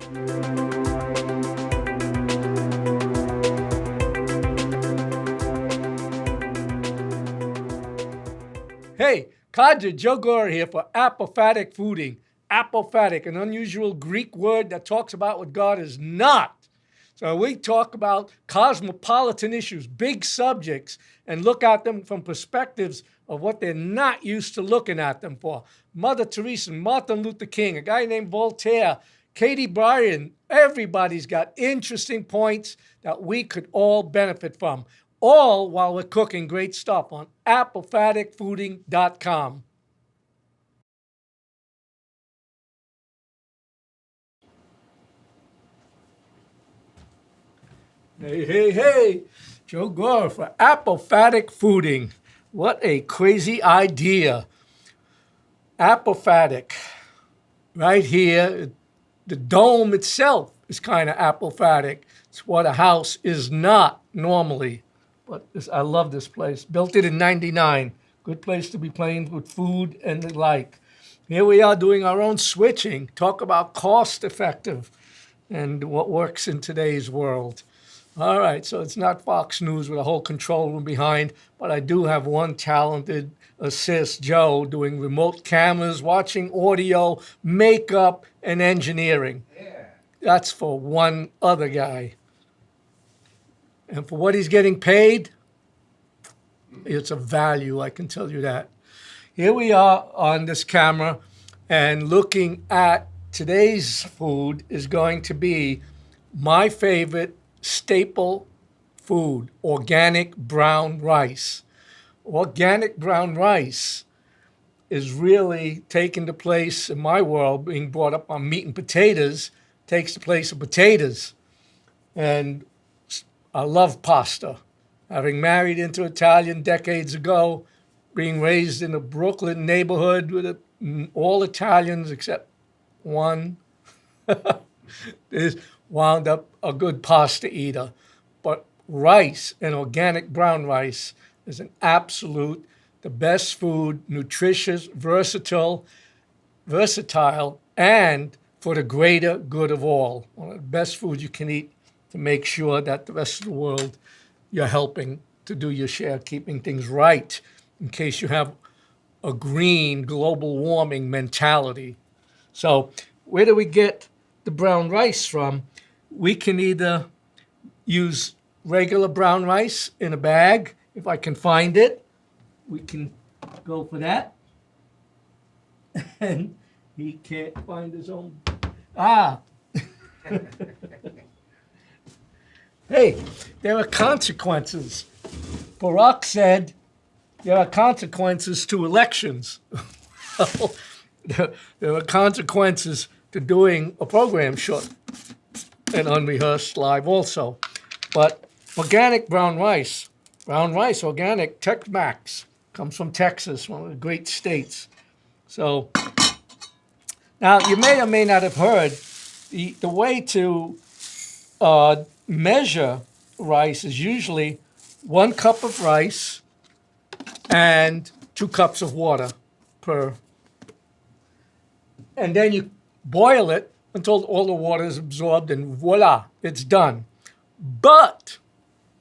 Hey, Kadra Joe Gore here for apophatic fooding. Apophatic, an unusual Greek word that talks about what God is not. So we talk about cosmopolitan issues, big subjects, and look at them from perspectives of what they're not used to looking at them for. Mother Teresa, Martin Luther King, a guy named Voltaire, Katie Bryan, everybody's got interesting points that we could all benefit from, all while we're cooking great stuff on apophaticfooding.com. Hey, hey, hey, Joe Gore for apophatic fooding. What a crazy idea. Apophatic. Right here, the dome itself is kind of apophatic. It's what a house is not normally. But I love this place. Built it in 99. Good place to be playing with food and the like. Here we are doing our own switching. Talk about cost effective and what works in today's world. All right, so it's not Fox News with a whole control room behind, but I do have one talented assist, Joe, doing remote cameras, watching audio, makeup, and engineering. Yeah. That's for one other guy. And for what he's getting paid, it's a value, I can tell you that. Here we are on this camera, and looking at today's food is going to be my favorite staple food, organic brown rice. Organic brown rice is really taking the place in my world, being brought up on meat and potatoes, takes the place of potatoes. And I love pasta. Having married into Italian decades ago, being raised in a Brooklyn neighborhood with all Italians except one, is wound up a good pasta eater. But rice and organic brown rice is an absolute, the best food, nutritious, versatile, and for the greater good of all. One of the best foods you can eat to make sure that the rest of the world you're helping to do your share, keeping things right in case you have a green global warming mentality. So where do we get the brown rice from? We can either use regular brown rice in a bag, if I can find it. We can go for that. And he can't find his own. Hey, there are consequences. Barack said there are consequences to elections. Well, there are consequences to doing a program short and unrehearsed live also. But organic brown rice, organic, Tex-Mex, comes from Texas, one of the great states. So now you may or may not have heard the way to measure rice is usually 1 cup of rice and 2 cups of water per. And then you boil it until all the water is absorbed, and voila, it's done. But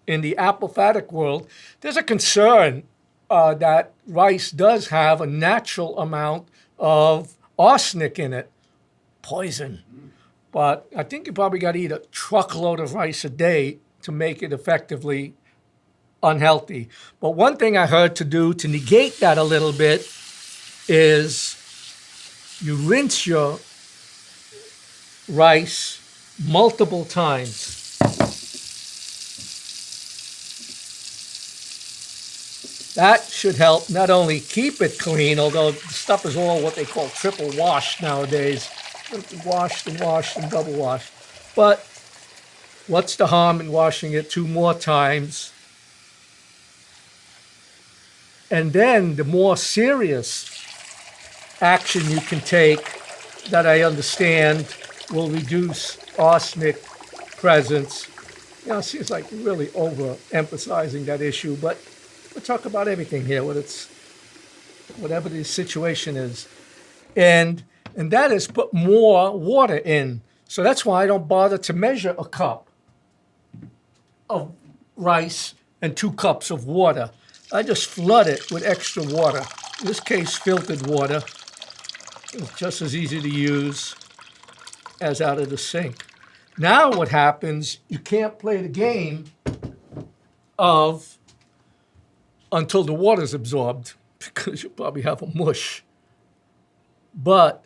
in the apophatic world, there's a concern that rice does have a natural amount of arsenic in it, poison. But I think you probably got to eat a truckload of rice a day to make it effectively unhealthy. But one thing I heard to do to negate that a little bit is you rinse your rice multiple times. That should help not only keep it clean, although the stuff is all what they call triple washed nowadays. Washed and washed and double washed. But what's the harm in washing it 2 more times? And then the more serious action you can take that I understand will reduce arsenic presence. You know, it seems like really overemphasizing that issue, but we'll talk about everything here, whatever the situation is. And that is put more water in. So that's why I don't bother to measure a cup of rice and 2 cups of water. I just flood it with extra water. In this case, filtered water. It's just as easy to use as out of the sink. Now what happens, you can't play the game of until the water's absorbed because you'll probably have a mush. But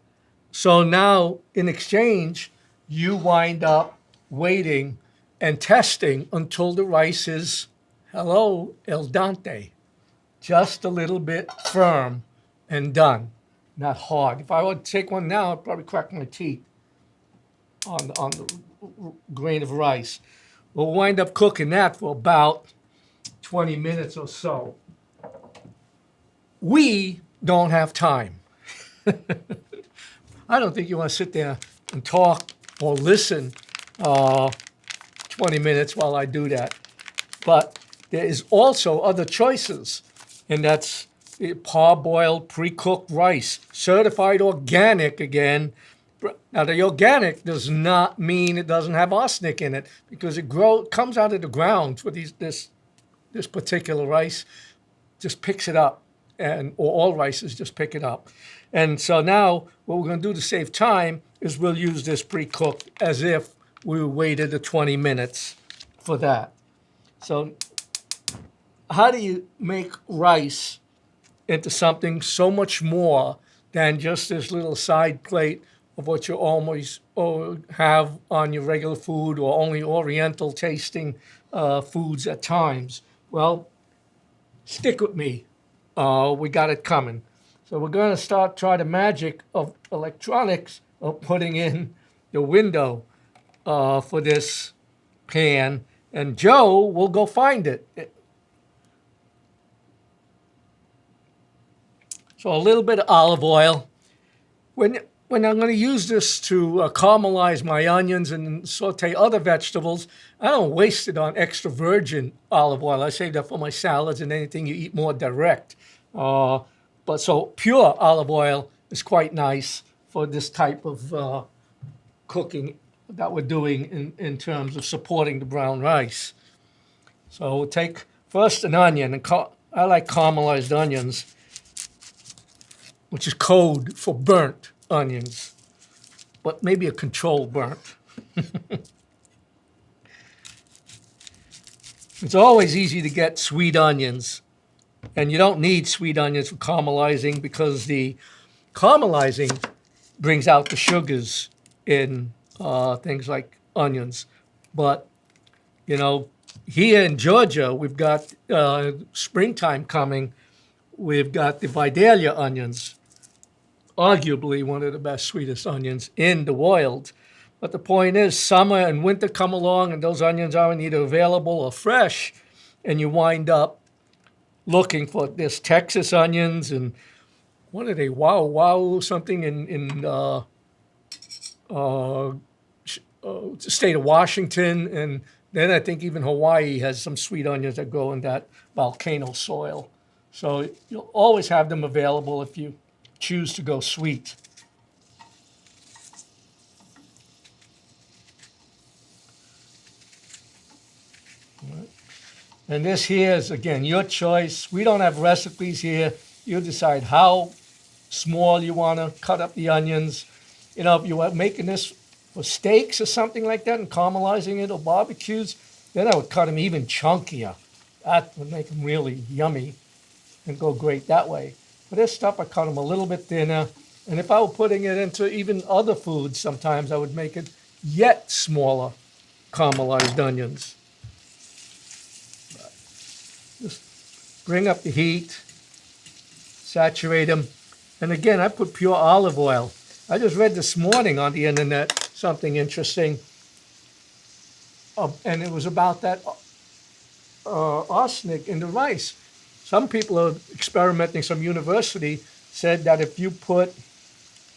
so now in exchange, you wind up waiting and testing until the rice is, hello, el dente, just a little bit firm and done, not hard. If I would take one now, I'd probably crack my teeth on the grain of rice. We'll wind up cooking that for about 20 minutes or so. We don't have time. I don't think you want to sit there and talk or listen 20 minutes while I do that. But there is also other choices, and that's parboiled, pre-cooked rice, certified organic again. Now, the organic does not mean it doesn't have arsenic in it, because it comes out of the ground for this particular rice, just picks it up, or all rices just pick it up. And so now what we're going to do to save time is we'll use this pre-cooked as if we waited the 20 minutes for that. So how do you make rice into something so much more than just this little side plate of what you always have on your regular food, or only oriental tasting foods at times? Well, stick with me. We got it coming. So we're going to try the magic of electronics of putting in the window for this pan, and Joe will go find it. So a little bit of olive oil. When I'm going to use this to caramelize my onions and saute other vegetables, I don't waste it on extra virgin olive oil. I save that for my salads and anything you eat more direct. But so pure olive oil is quite nice for this type of cooking that we're doing in terms of supporting the brown rice. So we'll take first an onion, and I like caramelized onions, which is code for burnt onions, but maybe a controlled burnt. It's always easy to get sweet onions, and you don't need sweet onions for caramelizing, because the caramelizing brings out the sugars in things like onions. But, you know, here in Georgia, we've got springtime coming. We've got the Vidalia onions, arguably one of the best, sweetest onions in the world. But the point is, summer and winter come along, and those onions aren't either available or fresh, and you wind up looking for this Texas onions, and what are they, wow, something in state of Washington, and then I think even Hawaii has some sweet onions that grow in that volcano soil. So you'll always have them available if you choose to go sweet. And this here is, again, your choice. We don't have recipes here. You decide how small you want to cut up the onions. You know, if you are making this for steaks or something like that and caramelizing it, or barbecues, then I would cut them even chunkier. That would make them really yummy and go great that way. For this stuff, I cut them a little bit thinner. And if I were putting it into even other foods, sometimes I would make it yet smaller caramelized onions. Just bring up the heat, saturate them. And again, I put pure olive oil. I just read this morning on the internet something interesting, and it was about that arsenic in the rice. Some people are experimenting, some university said that if you put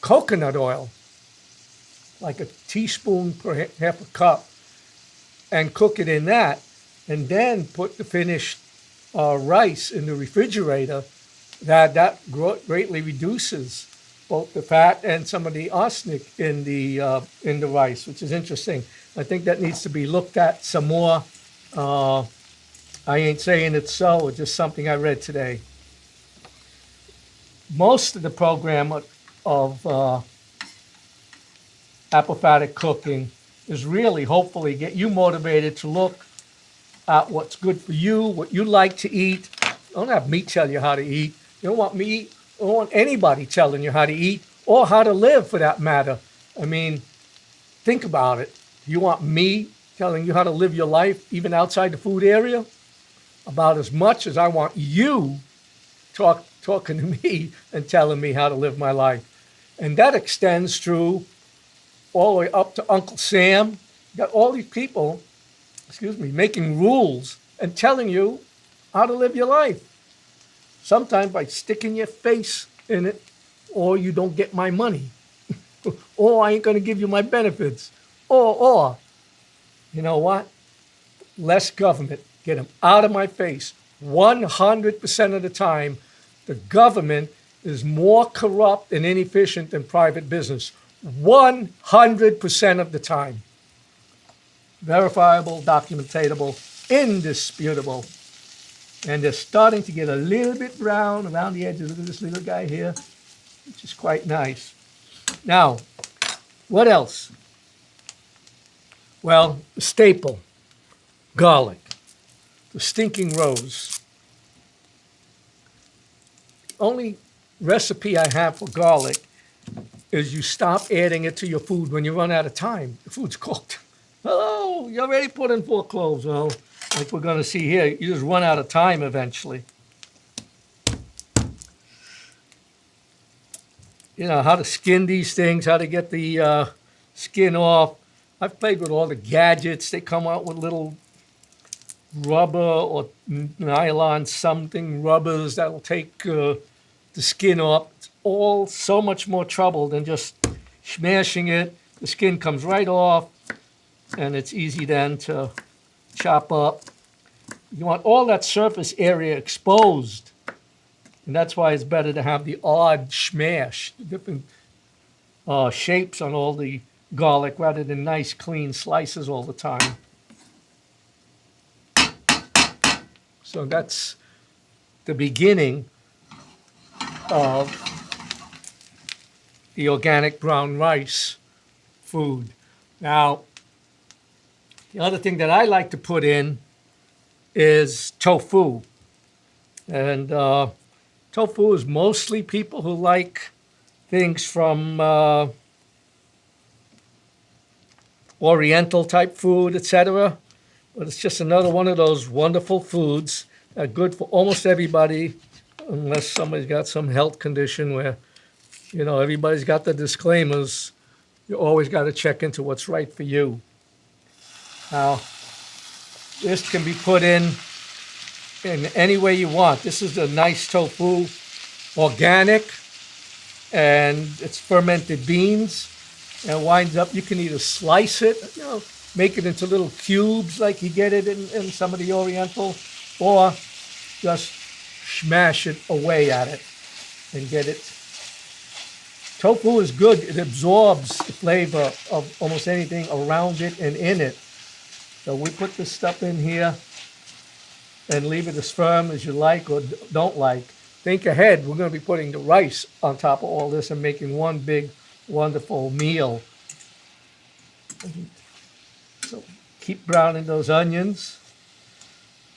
coconut oil, like a teaspoon per half a cup, and cook it in that, and then put the finished rice in the refrigerator, that greatly reduces both the fat and some of the arsenic in the rice, which is interesting. I think that needs to be looked at some more. Uh, I ain't saying it's so, it's just something I read today. Most of the program of apophatic cooking is really hopefully get you motivated to look at what's good for you, what you like to eat. Don't have me tell you how to eat. You don't want me, I don't want anybody telling you how to eat or how to live for that matter. I mean, think about it. You want me telling you how to live your life, even outside the food area? About as much as I want you talking to me and telling me how to live my life. And that extends through all the way up to Uncle Sam. You got all these people, making rules and telling you how to live your life. Sometimes by sticking your face in it, or you don't get my money, or I ain't going to give you my benefits, or, you know what? Less government. Get them out of my face. 100% of the time, the government is more corrupt and inefficient than private business. 100% of the time. Verifiable, documentatable, indisputable. And they're starting to get a little bit brown around the edges. Look at this little guy here, which is quite nice. Now, what else? Well, the staple, garlic, the stinking rose. Only recipe I have for garlic is you stop adding it to your food when you run out of time. The food's cooked. Hello, you already put in 4 cloves. Well, like we're going to see here, you just run out of time eventually. You know, how to skin these things, how to get the skin off. I've played with all the gadgets. They come out with little rubber or nylon something, rubbers that'll take the skin off. It's all so much more trouble than just smashing it. The skin comes right off, and it's easy then to chop up. You want all that surface area exposed, and that's why it's better to have the odd smash, the different shapes on all the garlic rather than nice clean slices all the time. So that's the beginning of the organic brown rice food. Now, the other thing that I like to put in is tofu. And tofu is mostly people who like things from Oriental type food, etc. But it's just another one of those wonderful foods that are good for almost everybody, unless somebody's got some health condition where, you know, everybody's got the disclaimers. You always got to check into what's right for you. Now, this can be put in any way you want. This is a nice tofu, organic, and it's fermented beans. And it winds up, you can either slice it, you know, make it into little cubes like you get it in some of the Oriental, or just smash it away at it and get it. Tofu is good. It absorbs the flavor of almost anything around it and in it. So we put this stuff in here and leave it as firm as you like or don't like. Think ahead. We're going to be putting the rice on top of all this and making one big, wonderful meal. So keep browning those onions.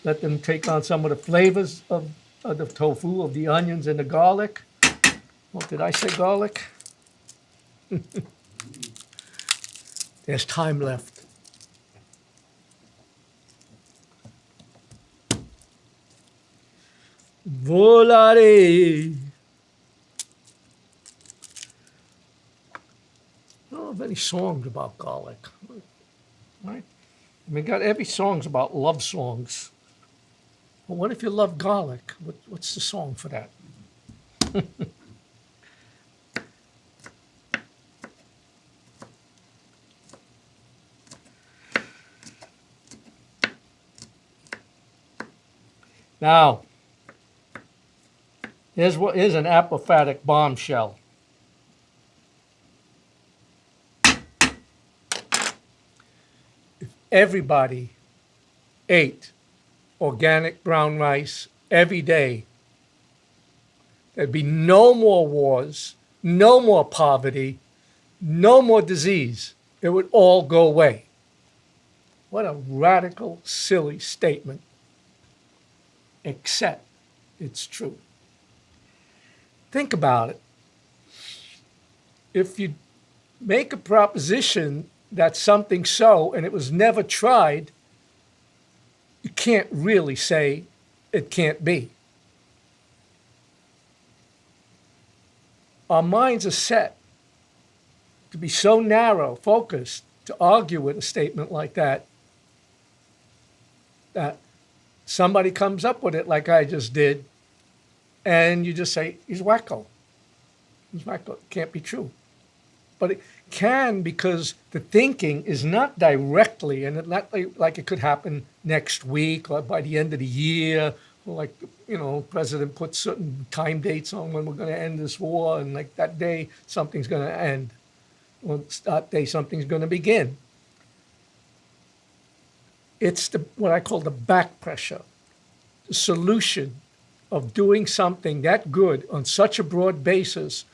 Let them take on some of the flavors of the tofu, of the onions and the garlic. Oh, did I say garlic? There's time left. Volare. I don't have any songs about garlic, right? I mean, got every song's about love songs. Well, what if you love garlic? What's the song for that? Now, here's an apophatic bombshell. everybody ate organic brown rice every day, there'd be no more wars, no more poverty, no more disease. It would all go away. What a radical, silly statement. Except it's true. Think about it. If you make a proposition that something's so and it was never tried, you can't really say it can't be. Our minds are set to be so narrow, focused, to argue with a statement like that, that somebody comes up with it like I just did, and you just say, he's wacko. He's wacko. It can't be true. But it can, because the thinking is not directly, and it's not like it could happen next week or by the end of the year, or like, President puts certain time dates on when we're going to end this war, and like that day, something's going to end. Or that day, something's going to begin. It's what I call the back pressure, the solution of doing something that good on such a broad basis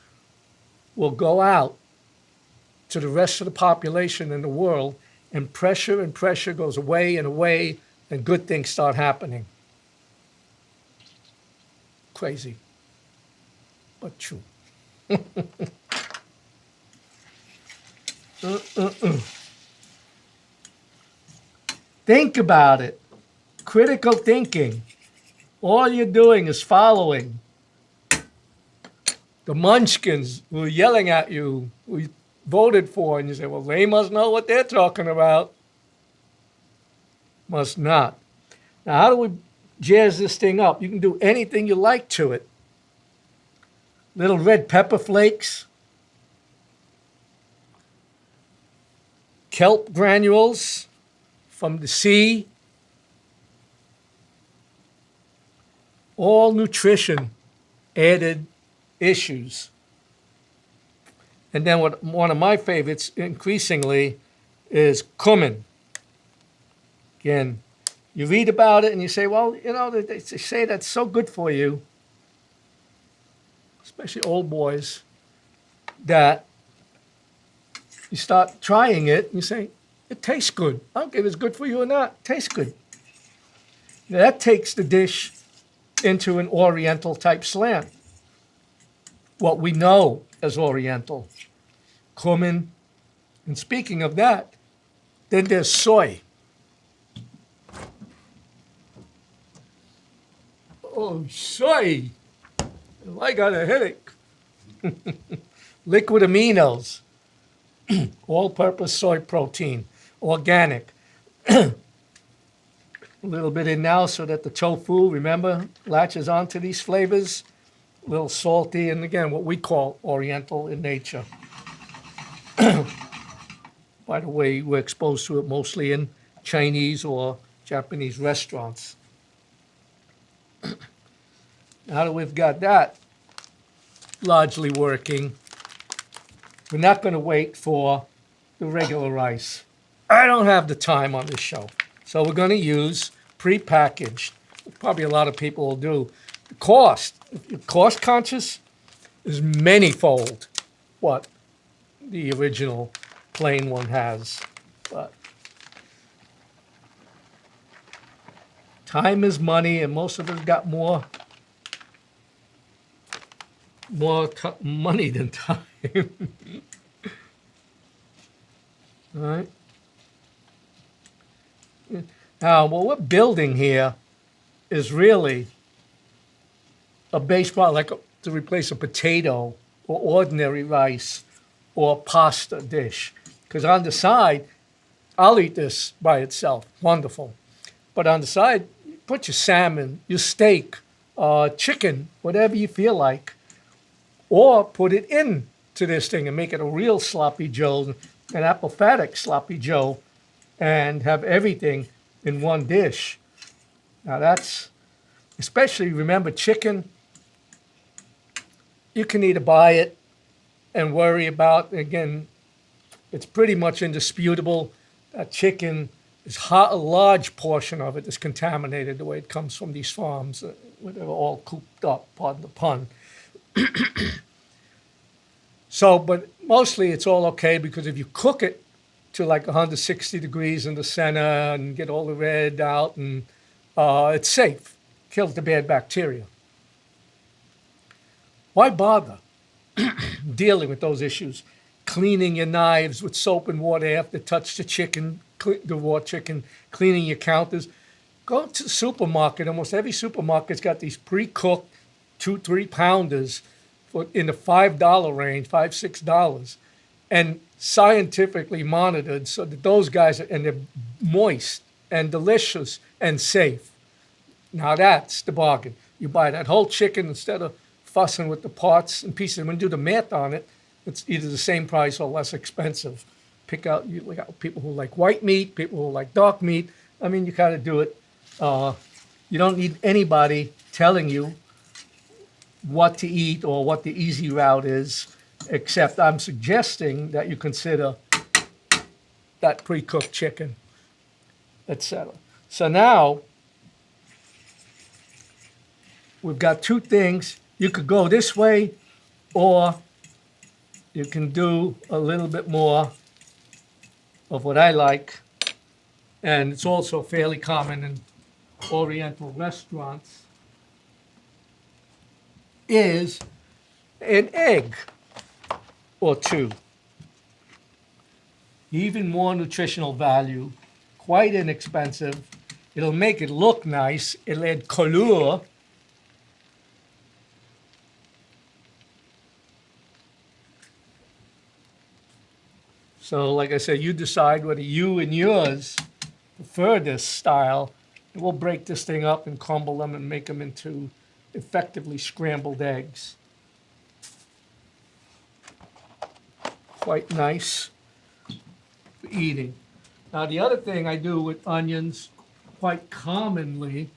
will go out to the rest of the population in the world, and pressure goes away and away, and good things start happening. Crazy, but true. Think about it. Critical thinking. All you're doing is following the munchkins who are yelling at you, who you voted for, and you say, well, they must know what they're talking about. Must not. Now, how do we jazz this thing up? You can do anything you like to it. Little red pepper flakes, kelp granules from the sea, all nutrition added issues. And then one of my favorites increasingly is cumin. Again, you read about it and you say, well, they say that's so good for you, especially old boys, that you start trying it and you say, it tastes good. I don't care if it's good for you or not, it tastes good. Now, that takes the dish into an Oriental type slant. What we know as Oriental. Cumin. And speaking of that, then there's soy. Oh, soy. I got a headache. Liquid aminos. All-purpose soy protein. Organic. A little bit in now so that the tofu, remember, latches onto these flavors. A little salty, and again, what we call Oriental in nature. By the way, we're exposed to it mostly in Chinese or Japanese restaurants. Now that we've got that largely working, we're not going to wait for the regular rice. I don't have the time on this show. So we're going to use prepackaged. Probably a lot of people will do. The cost, if you're cost conscious, is manyfold what the original plain one has. But time is money, and most of us got more money than time. All right. Now, what we're building here is really a base product, like to replace a potato or ordinary rice or pasta dish. Because on the side, I'll eat this by itself, wonderful. But on the side, put your salmon, your steak, chicken, whatever you feel like, or put it into this thing and make it a real sloppy joe, an apophatic sloppy joe, and have everything in one dish. Now that's, especially remember chicken, you can either buy it and worry about, again, it's pretty much indisputable that chicken a large portion of it is contaminated the way it comes from these farms, where they're all cooped up, pardon the pun. So, but mostly it's all okay because if you cook it to like 160 degrees in the center and get all the red out, and it's safe, kills the bad bacteria. Why bother dealing with those issues? Cleaning your knives with soap and water after touch the chicken, the raw chicken, cleaning your counters. Go to the supermarket. Almost every supermarket's got these pre-cooked 2-3 pounders in the $5 range, $5-6, and scientifically monitored so that those guys and they're moist and delicious and safe. Now that's the bargain. You buy that whole chicken instead of fussing with the parts and pieces. When you do the math on it, it's either the same price or less expensive. Pick out you got people who like white meat, people who like dark meat. I mean, you kind of do it. You don't need anybody telling you what to eat or what the easy route is, except I'm suggesting that you consider that pre-cooked chicken, etc. So now we've got two things. You could go this way, or you can do a little bit more of what I like, and it's also fairly common in Oriental restaurants, is an egg or two. Even more nutritional value, quite inexpensive. It'll make it look nice. It'll add color. So like I said, you decide whether you and yours prefer this style. And we'll break this thing up and crumble them and make them into effectively scrambled eggs. Quite nice for eating. Now the other thing I do with onions quite commonly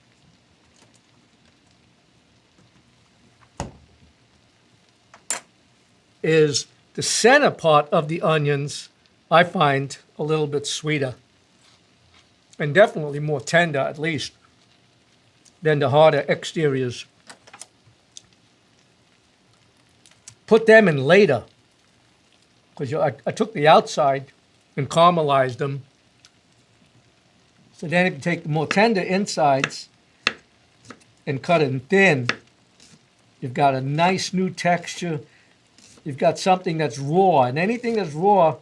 is the center part of the onions I find a little bit sweeter and definitely more tender, at least, than the harder exteriors. Put them in later, because I took the outside and caramelized them. So then you can take the more tender insides and cut it thin. You've got a nice new texture. You've got something that's raw, and anything that's raw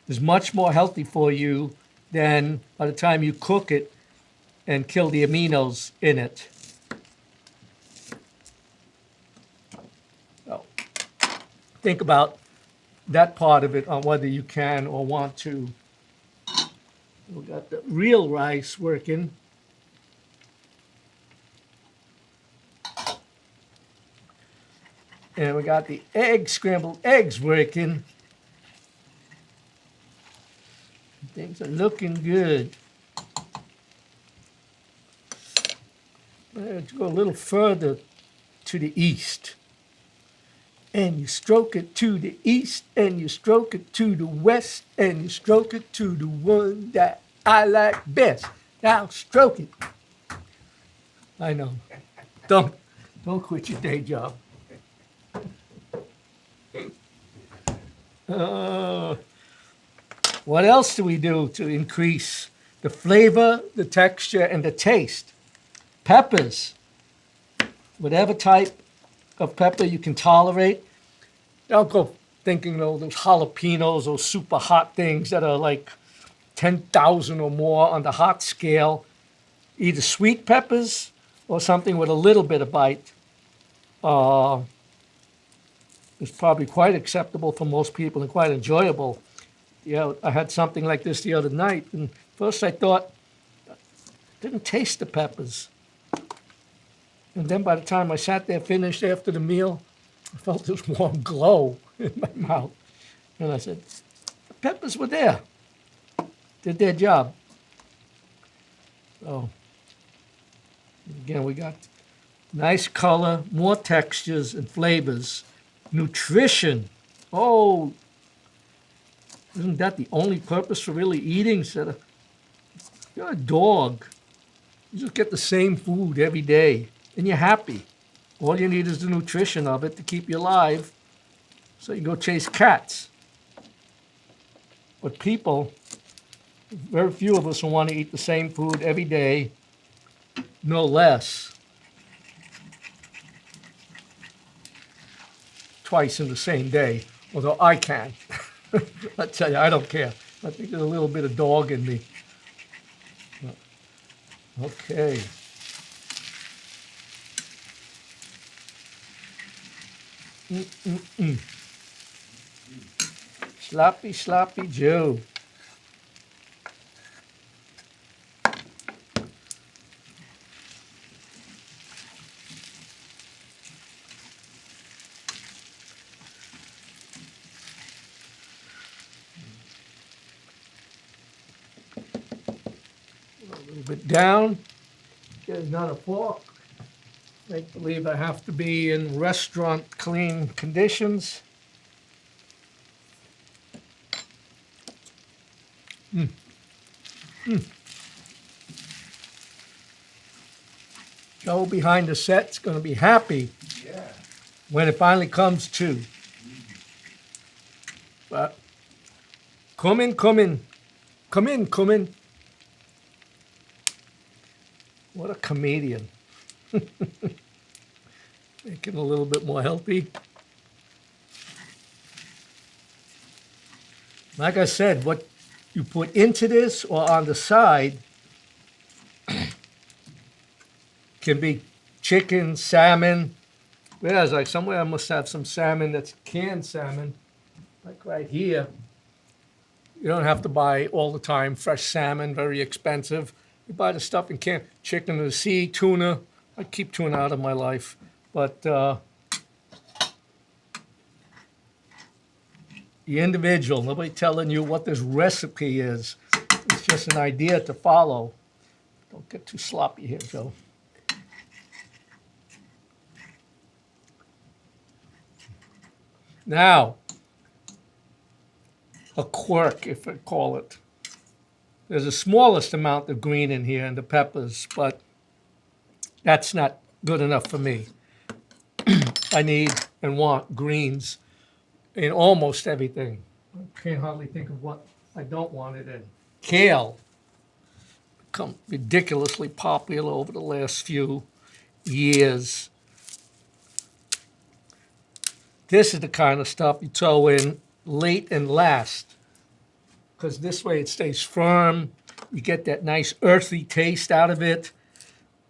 is much more healthy for you than by the time you cook it and kill the aminos in it. So think about that part of it on whether you can or want to. We got the real rice working. And we got the scrambled eggs working. Things are looking good. Let's go a little further to the east. And you stroke it to the east, and you stroke it to the west, and you stroke it to the one that I like best. Now stroke it. I know. Don't quit your day job. What else do we do to increase the flavor, the texture, and the taste? Peppers. Whatever type of pepper you can tolerate. Don't go thinking, those jalapenos, those super hot things that are like 10,000 or more on the hot scale. Either sweet peppers or something with a little bit of bite. It's probably quite acceptable for most people and quite enjoyable. Yeah, I had something like this the other night, and first I thought, didn't taste the peppers. And then by the time I sat there finished after the meal, I felt this warm glow in my mouth. And I said, the peppers were there. Did their job. So, again, we got nice color, more textures and flavors. Nutrition. Oh, isn't that the only purpose for really eating? Instead of You're a dog. You just get the same food every day, and you're happy. All you need is the nutrition of it to keep you alive, so you go chase cats. But people, very few of us will want to eat the same food every day, no less, twice in the same day, although I can. I tell you, I don't care. I think there's a little bit of dog in me. Okay. Sloppy, sloppy Joe. A little bit down. Get another fork. Make believe I have to be in restaurant clean conditions. Joe behind the set's going to be happy when it finally comes to. But come in. What a comedian. Make it a little bit more healthy. Like I said, what you put into this or on the side can be chicken, salmon. Whereas like somewhere I must have some salmon that's canned salmon, like right here. You don't have to buy all the time fresh salmon, very expensive. You buy the stuff in can. Chicken in the sea, tuna. I keep tuna out of my life. But the individual, nobody telling you what this recipe is. It's just an idea to follow. Don't get too sloppy here, Joe. Now, a quirk, if I call it. There's the smallest amount of green in here and the peppers, but that's not good enough for me. I need and want greens in almost everything. I can't hardly think of what I don't want it in. Kale, become ridiculously popular over the last few years. This is the kind of stuff you throw in late and last, because this way it stays firm. You get that nice earthy taste out of it.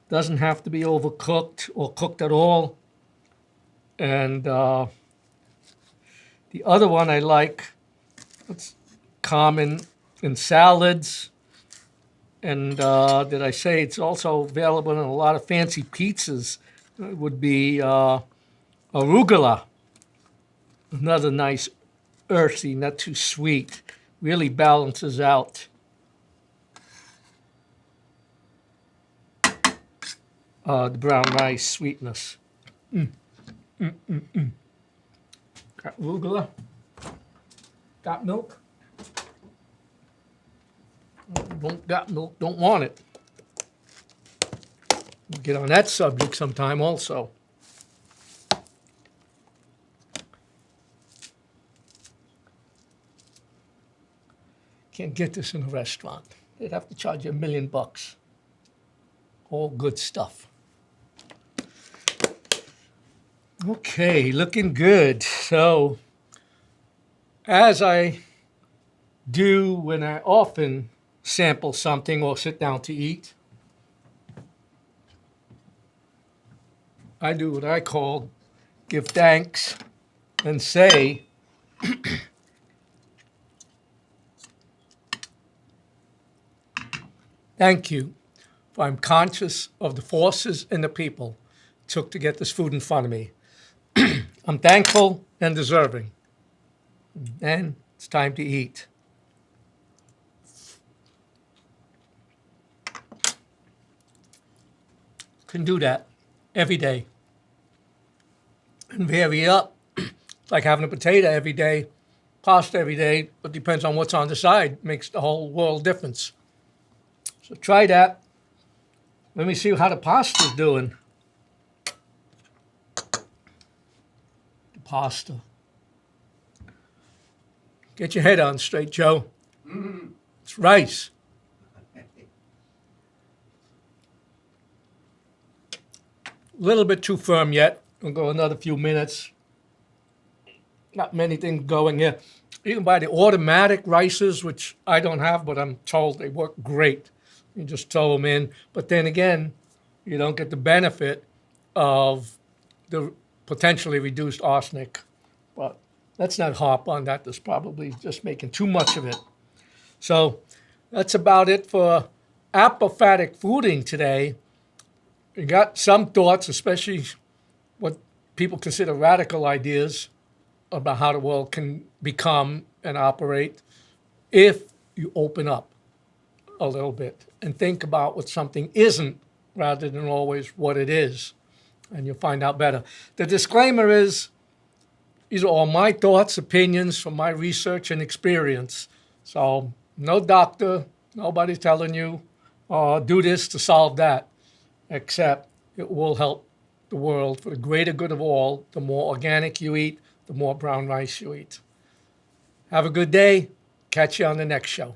Doesn't have to be overcooked or cooked at all. And the other one I like, it's common in salads. And did I say it's also available in a lot of fancy pizzas? It would be arugula. Another nice earthy, not too sweet. Really balances out the brown rice sweetness. Got arugula. Got milk. Don't got milk, don't want it. We'll get on that subject sometime also. Can't get this in a restaurant. They'd have to charge you $1 million. All good stuff. Okay, looking good. So, as I do when I often sample something or sit down to eat, I do what I call give thanks and say, thank you, for I'm conscious of the forces and the people it took to get this food in front of me. I'm thankful and deserving. And it's time to eat. Can do that every day. And vary up. It's like having a potato every day, pasta every day, but depends on what's on the side. Makes the whole world difference. So try that. Let me see how the pasta's doing. The pasta. Get your head on straight, Joe. It's rice. A little bit too firm yet. We'll go another few minutes. Not many things going here. You can buy the automatic rices, which I don't have, but I'm told they work great. You just throw them in. But then again, you don't get the benefit of the potentially reduced arsenic. But let's not harp on that. There's probably just making too much of it. So that's about it for apophatic fooding today. We got some thoughts, especially what people consider radical ideas about how the world can become and operate if you open up a little bit and think about what something isn't rather than always what it is, and you'll find out better. The disclaimer is these are all my thoughts, opinions from my research and experience. So no doctor, nobody telling you, do this to solve that, except it will help the world for the greater good of all. The more organic you eat, the more brown rice you eat. Have a good day. Catch you on the next show.